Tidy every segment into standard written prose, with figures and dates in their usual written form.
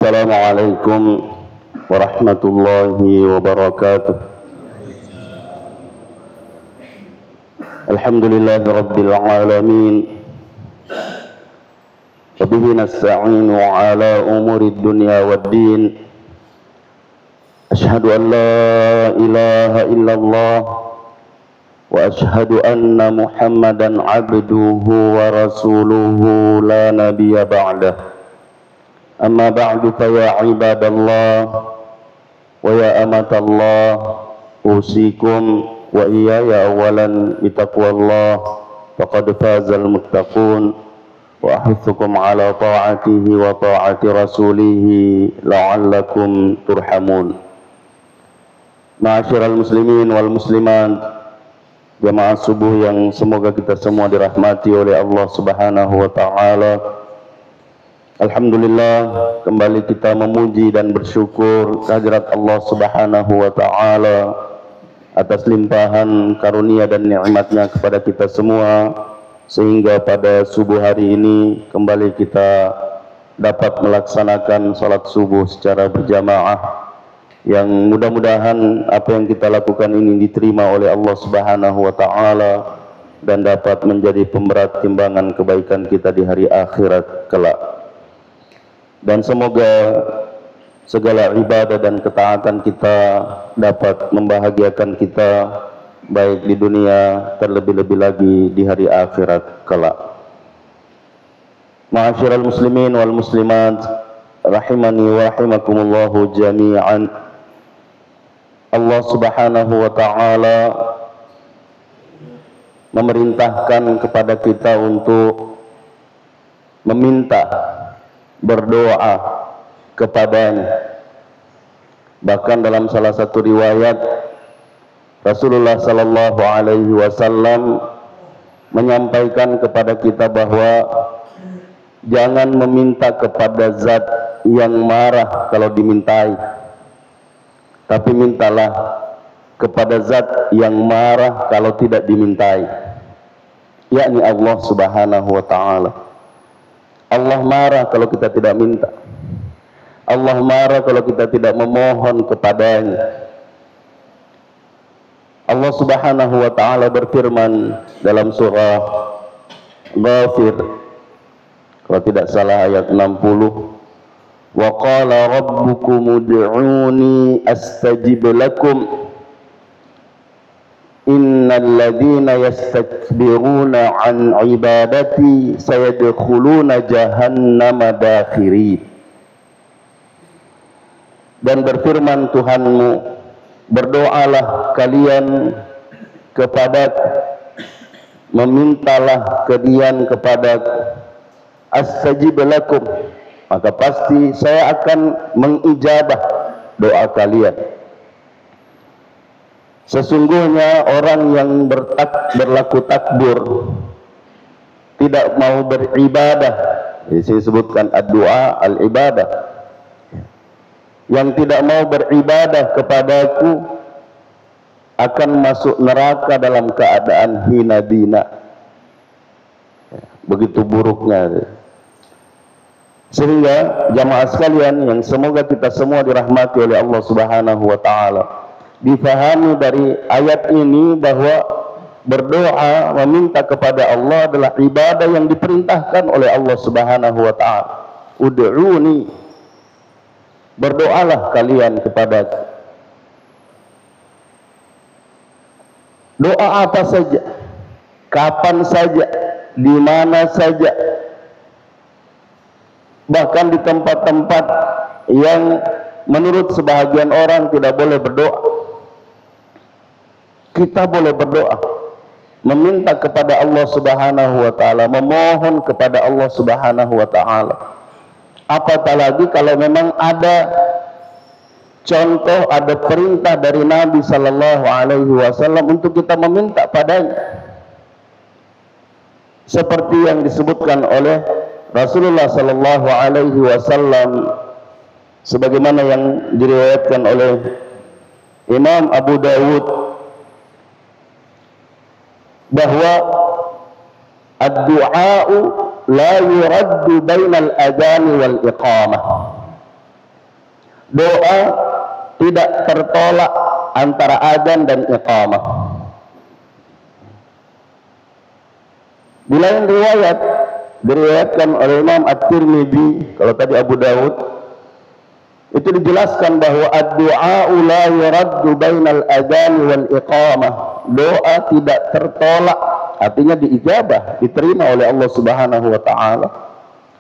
Assalamualaikum warahmatullahi wabarakatuh. Alhamdulillahi rabbil alamin. Wa bihi nasta'inu ala umuri dunya waddin. Ashhadu an la ilaha illallah wa ashhadu anna Muhammadan abduhu wa rasuluhu la nabiyya ba'dah. Amma ba'du fa ya ibadallah wa ya amatallah, usikum wa iyaya awalan bitaqwallah, faqad fazal muttaqun, wa ahithukum ala ta'atihi wa ta'ati rasulihi la'allakum turhamun. Ma'asyiral muslimin wal muslimat, jamaah subuh yang semoga kita semua dirahmati oleh Allah Subhanahu wa taala. Alhamdulillah, kembali kita memuji dan bersyukur kehadirat Allah Subhanahu wa taala atas limpahan karunia dan nikmatnya kepada kita semua, sehingga pada subuh hari ini kembali kita dapat melaksanakan salat subuh secara berjamaah, yang mudah-mudahan apa yang kita lakukan ini diterima oleh Allah Subhanahu wa taala dan dapat menjadi pemberat timbangan kebaikan kita di hari akhirat kelak. Dan semoga segala ibadah dan ketaatan kita dapat membahagiakan kita baik di dunia, terlebih-lebih lagi di hari akhirat kelak. Ma'asyiral muslimin wal muslimat rahimani wa rahimakumullahu jami'an. Allah Subhanahu wa taala memerintahkan kepada kita untuk meminta, berdoa kepadanya. Bahkan dalam salah satu riwayat, Rasulullah sallallahu alaihi wasallam menyampaikan kepada kita bahwa jangan meminta kepada zat yang marah kalau dimintai, tapi mintalah kepada zat yang marah kalau tidak dimintai, yakni Allah Subhanahu wa taala. Allah marah kalau kita tidak minta. Allah marah kalau kita tidak memohon kepadanya. Allah Subhanahu wa taala berfirman dalam surah Ghafir, kalau tidak salah ayat 60, wa qala rabbukum ud'uni astajib lakum innal ladzina yastakbiruna an ibadati sayadkhuluna jahannama dakhirin. Dan berfirman Tuhanmu, berdoalah kalian kepadaku, memintalah kalian kepadaku, astajib lakum, maka pasti saya akan mengijabah doa kalian. Sesungguhnya orang yang berlaku takbur, tidak mau beribadah, disebutkan ad-du'a al-ibadah, yang tidak mau beribadah kepadaku akan masuk neraka dalam keadaan hina dina. Begitu buruknya. Sehingga jamaah sekalian yang semoga kita semua dirahmati oleh Allah Subhanahu wa taala, difahami dari ayat ini bahwa berdoa, meminta kepada Allah adalah ibadah yang diperintahkan oleh Allah Subhanahu wa taala. Ud'uni, berdoalah kalian kepadaku. Doa apa saja, kapan saja, di mana saja, bahkan di tempat-tempat yang menurut sebahagian orang tidak boleh berdoa, kita boleh berdoa, meminta kepada Allah Subhanahu wa taala, memohon kepada Allah Subhanahu wa taala. Apatah lagi kalau memang ada contoh, ada perintah dari Nabi sallallahu alaihi wasallam untuk kita meminta padanya, seperti yang disebutkan oleh Rasulullah sallallahu alaihi wasallam sebagaimana yang diriwayatkan oleh Imam Abu Dawud, bahwa ad-du'a'u la yuraddu bainal adhan wal iqamah. doa tidak tertolak antara azan dan iqamah. Di lain riwayat diriwayatkan oleh Imam At-Tirmidzi, kalau tadi Abu Dawud, itu dijelaskan bahwa ad-du'a'u la yuraddu bainal adzan wal iqamah. Doa tidak tertolak, artinya diijabah, diterima oleh Allah Subhanahu wa taala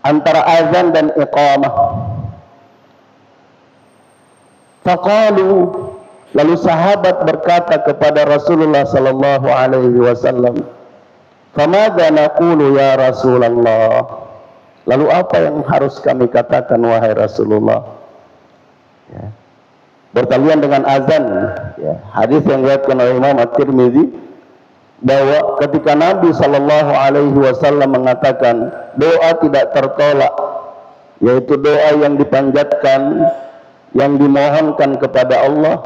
antara azan dan iqamah. Faqalu, lalu sahabat berkata kepada Rasulullah sallallahu alaihi wasallam, "Famadza naqulu ya Rasulullah?" Lalu apa yang harus kami katakan wahai Rasulullah? Ya. Berkalian dengan azan, ya. Hadis yang diriwayatkan oleh Imam At-Tirmidzi bahwa ketika Nabi sallallahu alaihi wasallam mengatakan doa tidak tertolak, yaitu doa yang dipanjatkan, yang dimohonkan kepada Allah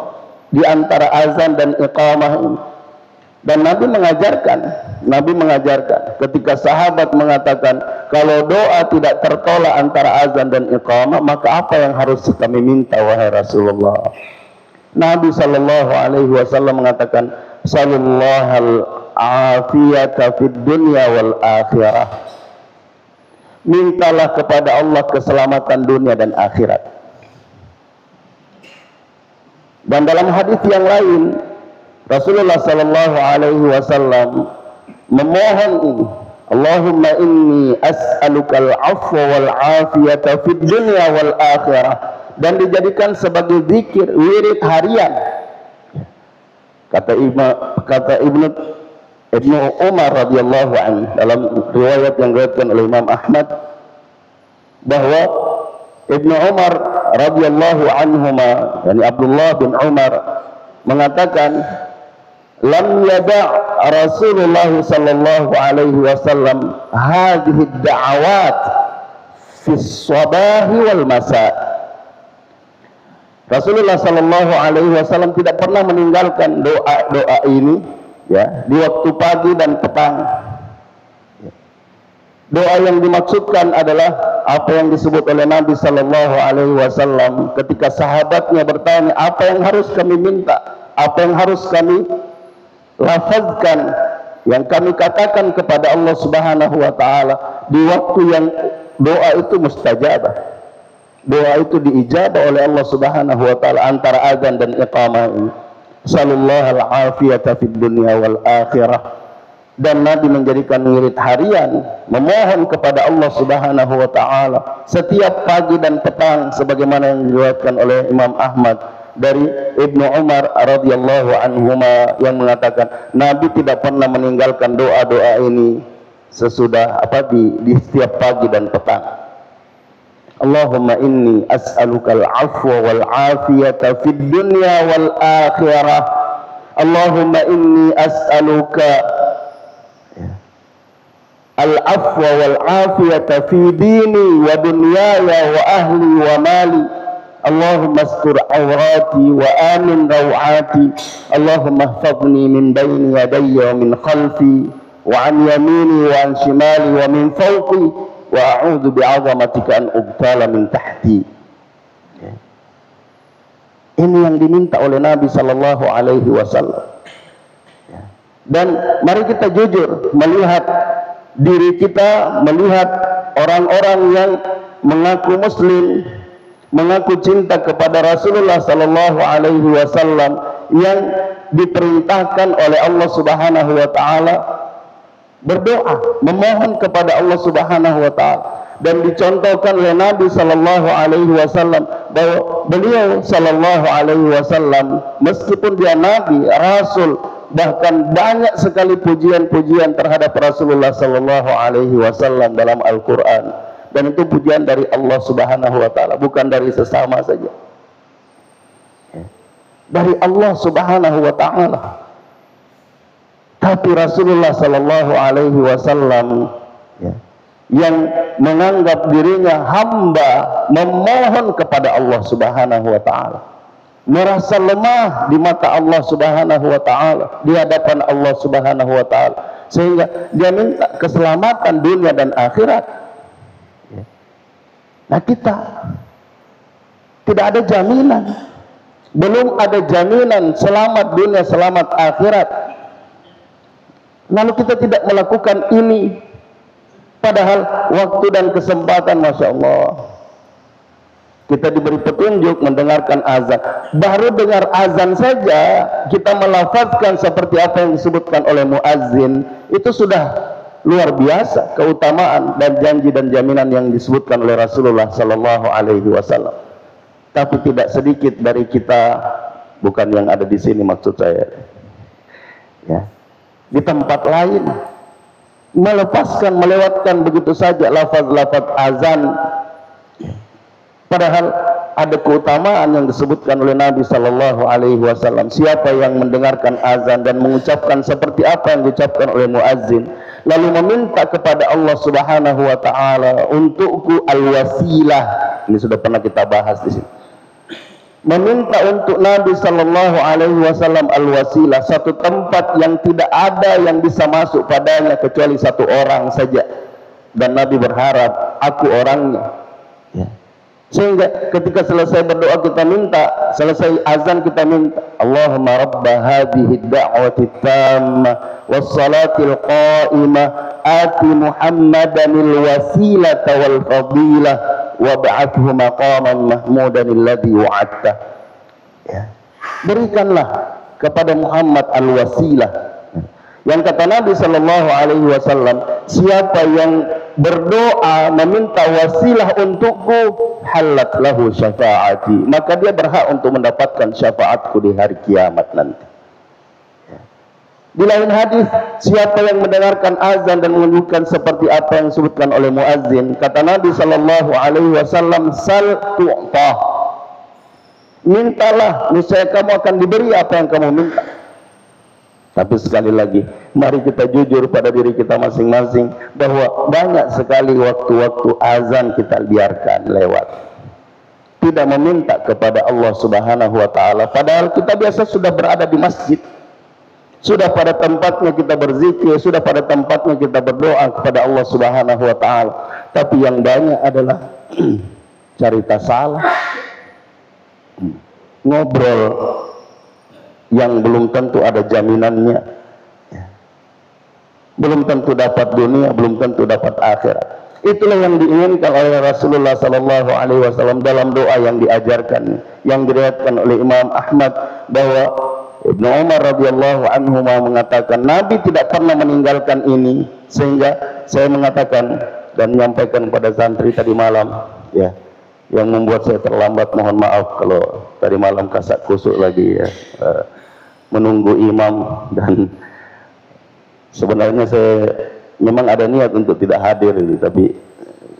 di antara azan dan iqamah ini. Dan Nabi mengajarkan ketika sahabat mengatakan kalau doa tidak tertolak antara azan dan iqamah, maka apa yang harus kami minta wahai Rasulullah? Nabi sallallahu alaihi wasallam mengatakan, "Sallallahu al-afiyata fid dunya wal akhirah." Mintalah kepada Allah keselamatan dunia dan akhirat. Dan dalam hadis yang lain Rasulullah sallallahu alaihi wasallam memohon ini, Allahumma inni as'alukal afwa wal afiyata fid dunya wal akhirah, dan dijadikan sebagai zikir wirid harian. Kata Ibnu Umar radhiyallahu anhu dalam riwayat yang diriwayatkan oleh Imam Ahmad bahwa Ibnu Umar radhiyallahu anhuma, yani Abdullah bin Umar, mengatakan lam yada' Rasulullah sallallahu alaihi wasallam hadhihi ad-da'awat fi as-sabahi wal masa. Rasulullah sallallahu alaihi wasallam tidak pernah meninggalkan doa-doa ini, ya, di waktu pagi dan petang. Doa yang dimaksudkan adalah apa yang disebut oleh Nabi sallallahu alaihi wasallam ketika sahabatnya bertanya, apa yang harus kami minta, apa yang harus kami lafazkan, yang kami katakan kepada Allah Subhanahu wa taala di waktu yang doa itu mustajabah. Doa itu diijabah oleh Allah Subhanahu wa taala antara azan dan iqamah ini. Sallallahu al-afiyata fid dunya wal akhirah. Dan Nabi menjadikan wirid harian memohon kepada Allah Subhanahu wa taala setiap pagi dan petang, sebagaimana yang diriwayatkan oleh Imam Ahmad dari Ibnu Umar radhiyallahu anhuma yang mengatakan Nabi tidak pernah meninggalkan doa-doa ini sesudah di setiap pagi dan petang. Allahumma inni as'alukal afwa wal afiyata fid dunya wal akhirah. Allahumma inni as'aluka al-afwa wal afiyata fi dini wa dunyaya wa ahli wa mali. Allahumma astur awrati wa amin rawati. Allahumma ihfazni min bayni yadayya wa min khalfi wa an yamini wa an shimali wa min fawqi wa a'udzu bi'azamatika an ubtala min tahti. Ini yang diminta oleh Nabi sallallahu alaihi wasallam. Dan mari kita jujur melihat diri kita, melihat orang-orang yang mengaku muslim, mengaku cinta kepada Rasulullah sallallahu alaihi wasallam, yang diperintahkan oleh Allah Subhanahu wa taala berdoa, memohon kepada Allah Subhanahu wa taala, dan dicontohkan oleh Nabi sallallahu alaihi wasallam bahwa beliau sallallahu alaihi wasallam meskipun dia nabi, rasul, bahkan banyak sekali pujian-pujian terhadap Rasulullah sallallahu alaihi wasallam dalam Al-Qur'an. Dan itu pujian dari Allah Subhanahu wa taala, bukan dari sesama saja. Dari Allah Subhanahu wa taala. Tapi Rasulullah sallallahu alaihi wasallam yang menganggap dirinya hamba memohon kepada Allah Subhanahu wa taala, merasa lemah di mata Allah Subhanahu wa taala, di hadapan Allah Subhanahu wa taala, sehingga dia minta keselamatan dunia dan akhirat. Nah, kita Tidak ada jaminan. Belum ada jaminan selamat dunia, selamat akhirat. Lalu kita tidak melakukan ini, padahal waktu dan kesempatan, Masya Allah, kita diberi petunjuk mendengarkan azan. Baru dengar azan saja kita melafazkan seperti apa yang disebutkan oleh muazzin, itu sudah luar biasa keutamaan dan janji dan jaminan yang disebutkan oleh Rasulullah Sallallahu Alaihi Wasallam. Tapi tidak sedikit dari kita, bukan yang ada di sini maksud saya, ya, di tempat lain melepaskan, melewatkan begitu saja lafaz-lafaz azan, padahal ada keutamaan yang disebutkan oleh Nabi Sallallahu Alaihi Wasallam. Siapa yang mendengarkan azan dan mengucapkan seperti apa yang diucapkan oleh muazzin, lalu meminta kepada Allah Subhanahu Wa Taala untukku al-wasilah, ini sudah pernah kita bahas di sini. Meminta untuk Nabi Sallallahu Alaihi Wasallam al-wasilah, satu tempat yang tidak ada yang bisa masuk padanya kecuali satu orang saja, dan Nabi berharap aku orangnya, ya. Sehingga ketika selesai berdoa kita minta, selesai azan kita minta, Allahumma rabba hadhihi ad-da'wati tammah was-salatil qa'imah ati Muhammadanil wasilata wal fadilah wab'athhu maqaman mahmudan alladhi wa'adta. Ya. Berikanlah kepada Muhammad al-wasilah. Yang kata Nabi Sallallahu Alaihi Wasallam, siapa yang berdoa meminta wasilah untukku, halat lahu syafaati, maka dia berhak untuk mendapatkan syafaatku di hari kiamat nanti. Di lain hadis, siapa yang mendengarkan azan dan menunjukkan seperti apa yang disebutkan oleh muazzin, kata Nabi Sallallahu Alaihi Wasallam, sal tu'tah, mintalah, niscaya kamu akan diberi apa yang kamu minta. Tapi sekali lagi, mari kita jujur pada diri kita masing-masing bahwa banyak sekali waktu-waktu azan kita biarkan lewat, tidak meminta kepada Allah Subhanahu Wa Taala. Padahal kita biasa sudah berada di masjid, sudah pada tempatnya kita berzikir, sudah pada tempatnya kita berdoa kepada Allah Subhanahu Wa Taala. Tapi yang banyak adalah cerita salah, ngobrol yang belum tentu ada jaminannya, belum tentu dapat dunia, belum tentu dapat akhirat. Itulah yang diinginkan oleh Rasulullah Sallallahu Alaihi Wasallam dalam doa yang diajarkan, yang diriwayatkan oleh Imam Ahmad, bahwa Ibnu Umar radhiyallahu anhu mengatakan Nabi tidak pernah meninggalkan ini, sehingga saya mengatakan dan menyampaikan pada santri tadi malam, ya, yang membuat saya terlambat, mohon maaf kalau tadi malam kasak kusuk lagi, ya, menunggu imam, dan sebenarnya saya memang ada niat untuk tidak hadir, tapi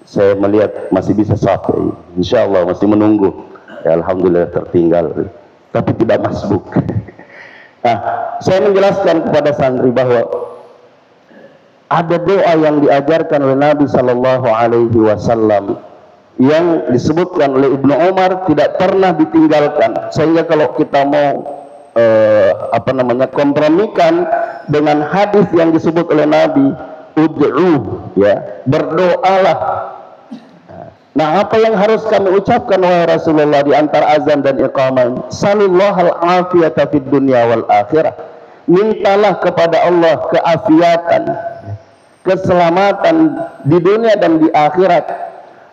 saya melihat masih bisa sampai, insya Allah masih menunggu, ya, alhamdulillah tertinggal, tapi tidak masbuk. Nah, saya menjelaskan kepada santri bahwa ada doa yang diajarkan oleh Nabi Sallallahu Alaihi Wasallam yang disebutkan oleh Ibnu Umar tidak pernah ditinggalkan, sehingga kalau kita mau kompromikan dengan hadis yang disebut oleh Nabi, ud'u, ya, berdoalah. Nah, apa yang harus kami ucapkan wahai Rasulullah di antara azan dan iqamah? Sallallahu al-afiyata fid dunya wal akhirah. Mintalah kepada Allah keafiatan, keselamatan di dunia dan di akhirat.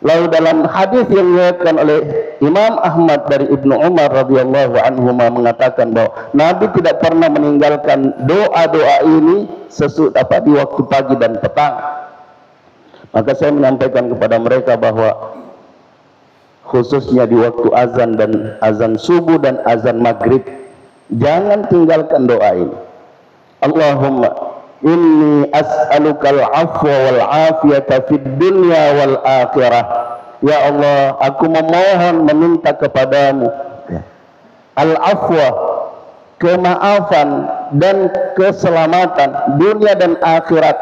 Lalu dalam hadis yang diriwayatkan oleh Imam Ahmad dari Ibnu Umar radhiyallahu anhu mengatakan bahwa Nabi tidak pernah meninggalkan doa-doa ini di waktu pagi dan petang. Maka saya menyampaikan kepada mereka bahwa khususnya di waktu azan dan azan subuh dan azan maghrib, jangan tinggalkan doa ini. Allahumma inni as'alukal afwa wal afiyata fid dunya wal akhirah. Ya Allah, aku memohon, meminta kepadamu al-afwa, kemaafan dan keselamatan dunia dan akhirat.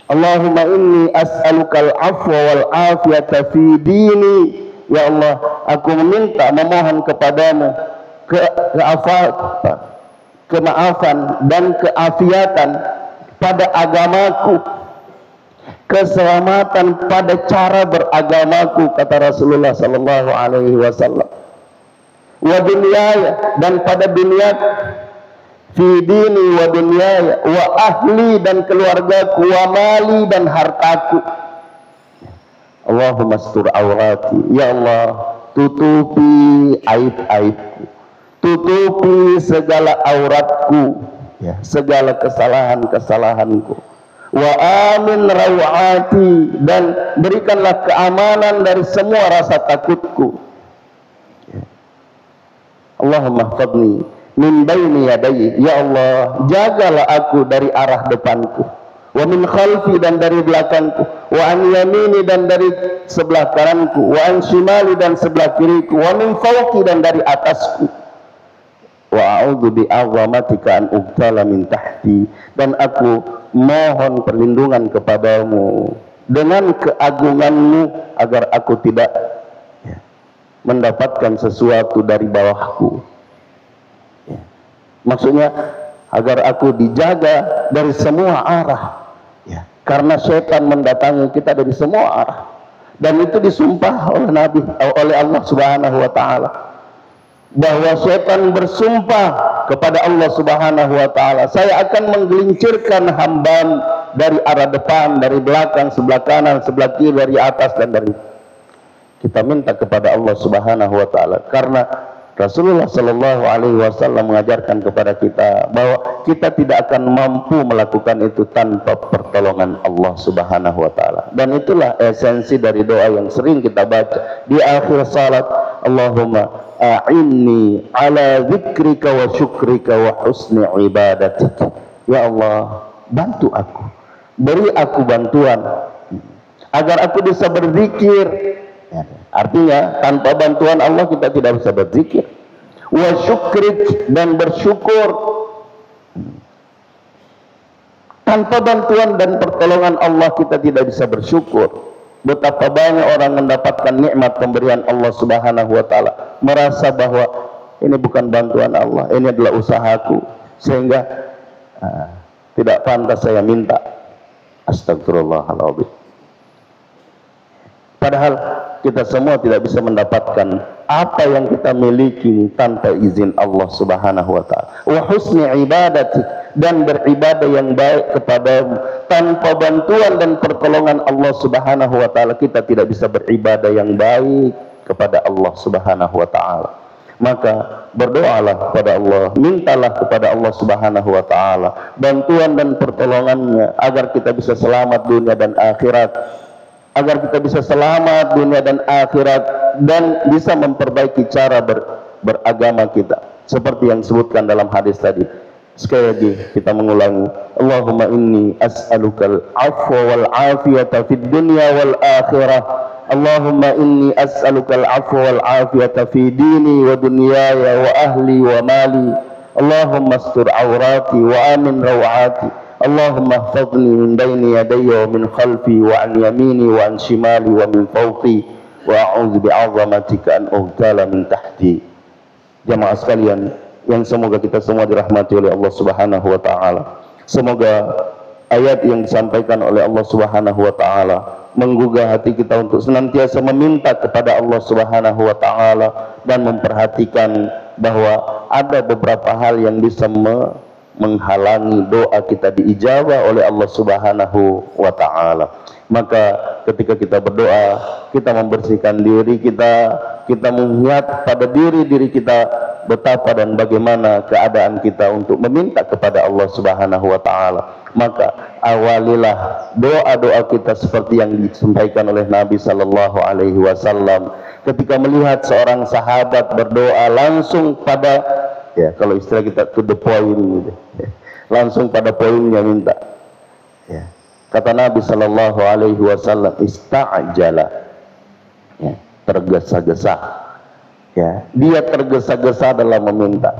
Allahumma inni as'alukal afwa wal afiyata fi dini. Ya Allah, aku memohon kepadamu kemaafan dan keafiatan pada agamaku, keselamatan pada cara beragamaku, kata Rasulullah sallallahu alaihi wasallam. Wa dunyaya, dan pada dunia, fi dini wa dunyaya, wa ahli, dan keluargaku, wa mali, dan hartaku. Allahumma astur aurati, ya Allah, tutupi aib-aibku, tutupi segala auratku, ya, segala kesalahan-kesalahanku. Wa amin rawati, dan berikanlah keamanan dari semua rasa takutku. Ya. Allahumma hafadni min baini yadayya, ya Allah, jagalah aku dari arah depanku, wa min khalfi, dan dari belakangku, wa an yamini, dan dari sebelah kananku, wa an shimali, dan sebelah kiriku, wa min fawqi, dan dari atasku. Wa a'udzu bi'azamatika an ubtala min tahti, dan aku mohon perlindungan kepadamu dengan keagunganmu agar aku tidak mendapatkan sesuatu dari bawahku. Maksudnya agar aku dijaga dari semua arah, ya, karena setan mendatangi kita dari semua arah, dan itu disumpah oleh Nabi, oleh Allah Subhanahu wa taala, bahwa setan bersumpah kepada Allah Subhanahu wa taala, saya akan menggelincirkan hamba dari arah depan, dari belakang, sebelah kanan, sebelah kiri, dari atas dan dari. Kita minta kepada Allah Subhanahu wa taala, karena Rasulullah Shallallahu Alaihi Wasallam mengajarkan kepada kita bahwa kita tidak akan mampu melakukan itu tanpa pertolongan Allah Subhanahu Wa Taala. Dan itulah esensi dari doa yang sering kita baca di akhir salat. Allahumma a'inni ala zikrika wa syukrika wa husni ibadatika. Ya Allah, bantu aku, beri aku bantuan agar aku bisa berzikir. Artinya tanpa bantuan Allah kita tidak bisa berzikir. Wa syukrik, dan bersyukur. Tanpa bantuan dan pertolongan Allah kita tidak bisa bersyukur. Betapa banyak orang mendapatkan nikmat pemberian Allah Subhanahu wa taala, merasa bahwa ini bukan bantuan Allah, ini adalah usahaku, sehingga tidak pantas saya minta. Astagfirullahaladzim. Padahal kita semua tidak bisa mendapatkan apa yang kita miliki tanpa izin Allah Subhanahu wa taala. Wa husni ibadati, dan beribadah yang baik kepadamu. Tanpa bantuan dan pertolongan Allah Subhanahu wa taala kita tidak bisa beribadah yang baik kepada Allah Subhanahu wa taala. Maka berdoalah kepada Allah, mintalah kepada Allah Subhanahu wa taala bantuan dan pertolongannya agar kita bisa selamat dunia dan akhirat, agar kita bisa selamat dunia dan akhirat, dan bisa memperbaiki cara beragama kita seperti yang disebutkan dalam hadis tadi. Sekali lagi kita mengulangi, Allahumma inni as'alukal afwa wal afiyata fid dunya wal akhirah. Allahumma inni as'alukal afwa wal afiyata fi dini wa dunyaya wa ahli wa mali. Allahumma astur awrati wa amin rawati. Allahumma hafadni min baini yadayya wa min khalfi wa an yamini wa an shimali wa min fawqi wa a'udzu bi'azamatika an ughtala min tahti. Jamaah sekalian yang semoga kita semua dirahmati oleh Allah Subhanahu wa taala. Semoga ayat yang disampaikan oleh Allah Subhanahu wa taala menggugah hati kita untuk senantiasa meminta kepada Allah Subhanahu wa taala dan memperhatikan bahwa ada beberapa hal yang bisa menghalangi doa kita diijabah oleh Allah Subhanahu wa taala. Maka ketika kita berdoa, kita membersihkan diri kita, kita melihat pada diri kita betapa dan bagaimana keadaan kita untuk meminta kepada Allah Subhanahu wa taala. Maka awalilah doa-doa kita seperti yang disampaikan oleh Nabi sallallahu alaihi wasallam ketika melihat seorang sahabat berdoa langsung pada, ya kalau istilah kita, to the point gitu. Langsung pada poinnya minta. Ya. Kata Nabi sallallahu alaihi wasallam, ista'jala. Ya, tergesa-gesa. Ya, dia tergesa-gesa dalam meminta.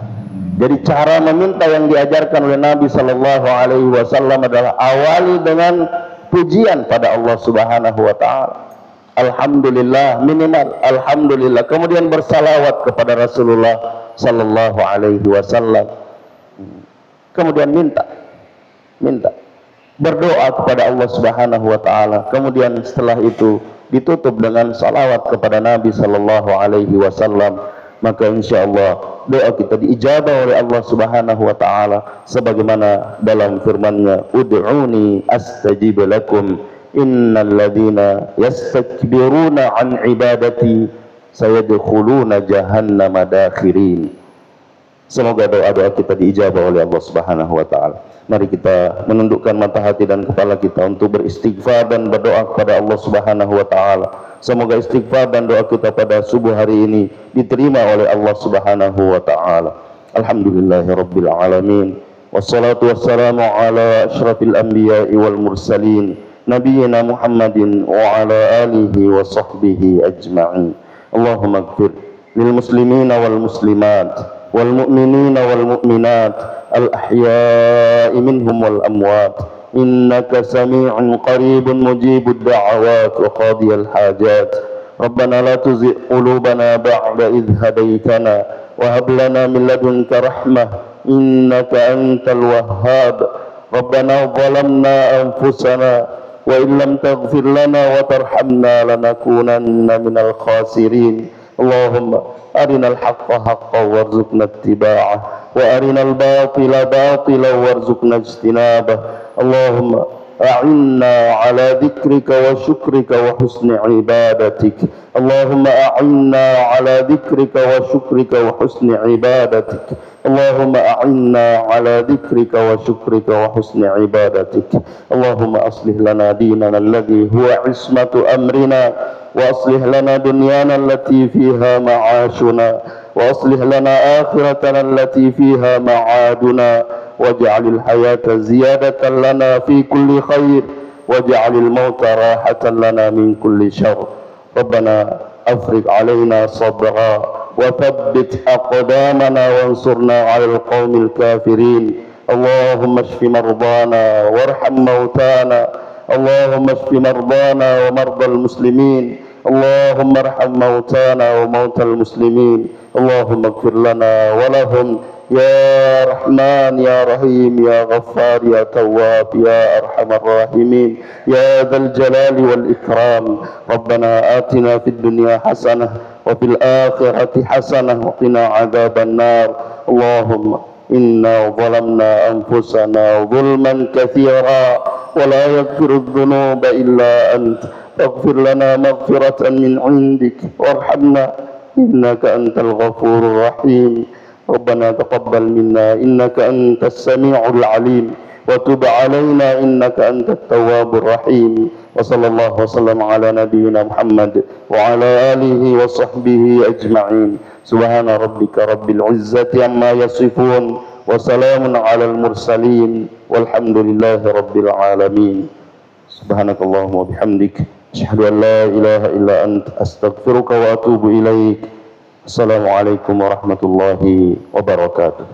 Jadi cara meminta yang diajarkan oleh Nabi sallallahu alaihi wasallam adalah awali dengan pujian pada Allah Subhanahu wa taala. Alhamdulillah, minimal alhamdulillah. Kemudian bersalawat kepada Rasulullah sallallahu alaihi wasallam. Kemudian minta. berdoa kepada Allah Subhanahu wa taala. Kemudian setelah itu ditutup dengan salawat kepada Nabi sallallahu alaihi wasallam, maka insyaallah doa kita diijabah oleh Allah Subhanahu wa taala sebagaimana dalam firman-Nya, ud'uni astajib lakum innal ladzina yastakbiruna an ibadati sayadkhuluna jahannama dakhirin. Semoga doa-doa kita diijabah oleh Allah Subhanahu wa taala. Mari kita menundukkan mata hati dan kepala kita untuk beristighfar dan berdoa kepada Allah Subhanahu wa taala. Semoga istighfar dan doa kita pada subuh hari ini diterima oleh Allah Subhanahu wa taala. Alhamdulillahirabbil alamin. Wassalatu wassalamu ala asyrafil anbiya'i wal mursalin nabiyyina Muhammadin wa ala alihi wa sahbihi ajma'in. Allahumma ighfir lil muslimina wal muslimat والمؤمنين والمؤمنات الأحياء منهم والأموات إنك سميع قريب مجيب الدعوات وقاضي الحاجات. ربنا لا تزغ قلوبنا بعد إذ هديتنا وهب لنا من لدنك رحمة إنك أنت الوهاب. ربنا ظلمنا أنفسنا وإن لم تغفر لنا وترحمنا لنكونن من الخاسرين. اللهم أرنا الحق حقا وارزقنا اتباعه وأرنا الباطل باطلا وارزقنا اجتنابه. اللهم أعنا على ذكرك وشكرك وحسن عبادتك. اللهم أعنا على ذكرك وشكرك وحسن عبادتك. اللهم أعنا على ذكرك وشكرك وحسن عبادتك. اللهم أصلح لنا ديننا الذي هو عصمة أمرنا وأصلح لنا دنيانا التي فيها معاشنا وأصلح لنا آخرتنا التي فيها معادنا واجعل الحياة زيادة لنا في كل خير واجعل الموت راحة لنا من كل شر. ربنا أفرغ علينا صبرا وثبت أقدامنا وانصرنا على القوم الكافرين. اللهم اشف مرضانا وارحم موتانا. اللهم اشف مرضانا ومرضى المسلمين. اللهم ارحم موتانا وموتى المسلمين. اللهم اغفر لنا ولهم يا رحمن يا رحيم يا غفار يا تواب يا أرحم الراحمين يا ذا الجلال والإكرام. ربنا آتنا في الدنيا حسنة وفي الآخرة حسنة وقنا عذاب النار. اللهم إنا ظلمنا أنفسنا ظلما كثيرا ولا يغفر الذنوب إلا أنت فاغفر لنا مغفرة من عندك وارحمنا إنك أنت الغفور الرحيم. ربنا تقبل منا إنك أنت السميع العليم وتب علينا إنك أنت التواب الرحيم. وصلى الله وسلم على نبينا محمد وعلى آله وصحبه أجمعين. سبحان ربك رب العزة عما يصفون وسلام على المرسلين والحمد لله رب العالمين. سبحانك اللهم وبحمدك أشهد أن لا إله إلا أنت أستغفرك وأتوب إليك. السلام عليكم ورحمة الله وبركاته.